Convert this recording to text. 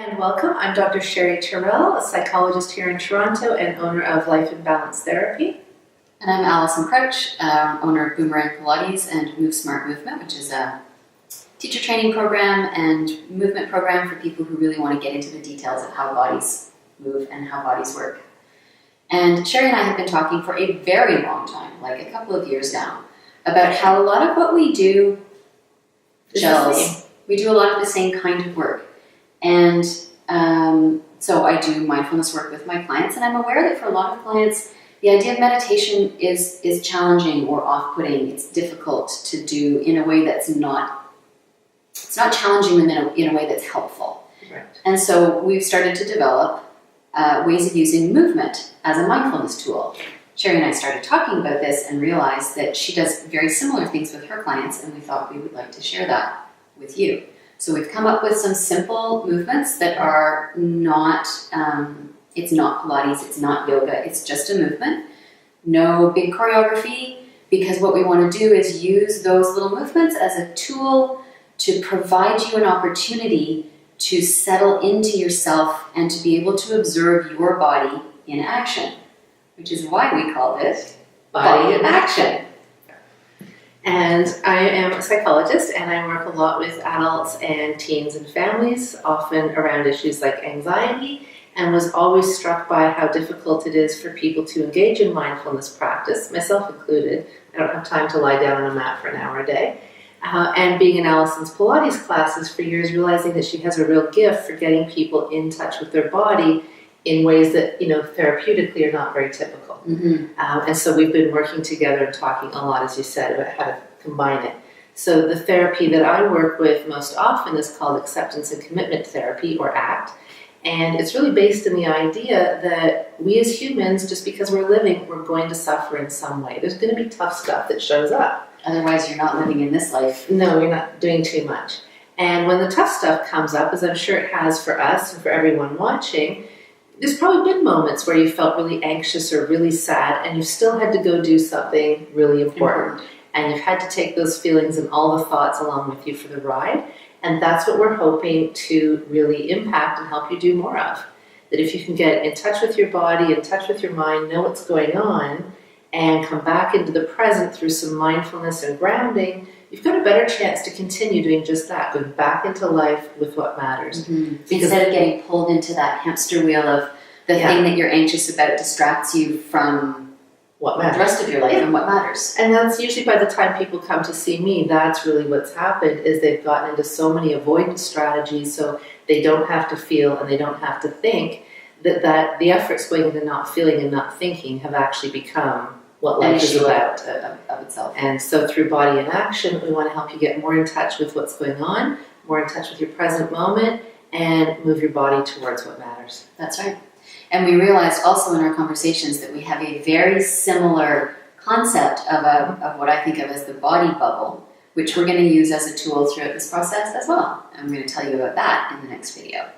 And welcome. I'm Dr. Sherry Terrell, a psychologist here in Toronto and owner of Life in Balance Therapy. And I'm Alison Crouch, owner of Boomerang Pilates and Move Smart Movement, which is a teacher training program and movement program for people who really want to get into the details of how bodies move and how bodies work. And Sherry and I have been talking for a very long time, like a couple of years now, about how a lot of what we do gels. We do a lot of the same kind of work. And so I do mindfulness work with my clients, and I'm aware that for a lot of clients, the idea of meditation is challenging or off-putting. It's difficult to do in a way that's not challenging them in a way that's helpful. Right. And so we've started to develop ways of using movement as a mindfulness tool. Sherry and I started talking about this and realized that she does very similar things with her clients, and we thought we would like to share that with you. So we've come up with some simple movements that are not, it's not Pilates, it's not yoga, it's just a movement. No big choreography, because what we want to do is use those little movements as a tool to provide you an opportunity to settle into yourself and to be able to observe your body in action, which is why we call this Body in Action. And I am a psychologist, and I work a lot with adults and teens and families, often around issues like anxiety, and was always struck by how difficult it is for people to engage in mindfulness practice, myself included. I don't have time to lie down on a mat for an hour a day. And being in Alison's Pilates classes for years, realizing that she has a real gift for getting people in touch with their body in ways that, therapeutically are not very typical. Mm-hmm. And so we've been working together and talking a lot, as you said, about how to combine it. So the therapy that I work with most often is called Acceptance and Commitment Therapy, or ACT. And it's really based in the idea that we as humans, just because we're living, we're going to suffer in some way. There's going to be tough stuff that shows up. Otherwise, you're not living in this life. No, you're not doing too much. And when the tough stuff comes up, as I'm sure it has for us and for everyone watching, there's probably been moments where you felt really anxious or really sad, and you still had to go do something really important. And you've had to take those feelings and all the thoughts along with you for the ride. And that's what we're hoping to really impact and help you do more of. That if you can get in touch with your body, in touch with your mind, know what's going on, and come back into the present through some mindfulness and grounding, you've got a better chance to continue doing just that, going back into life with what matters. Mm-hmm. Instead of getting pulled into that hamster wheel of the thing that you're anxious about distracts you from what matters. The rest of your life and what matters. And that's usually by the time people come to see me, that's really what's happened, is they've gotten into so many avoidance strategies so they don't have to feel and they don't have to think, that the efforts going into not feeling and not thinking have actually become what life is about of itself. And so through Body in Action, we want to help you get more in touch with what's going on, more in touch with your present moment, and move your body towards what matters. That's right. And we realized also in our conversations that we have a very similar concept of what I think of as the body bubble, which we're going to use as a tool throughout this process as well. And I'm going to tell you about that in the next video.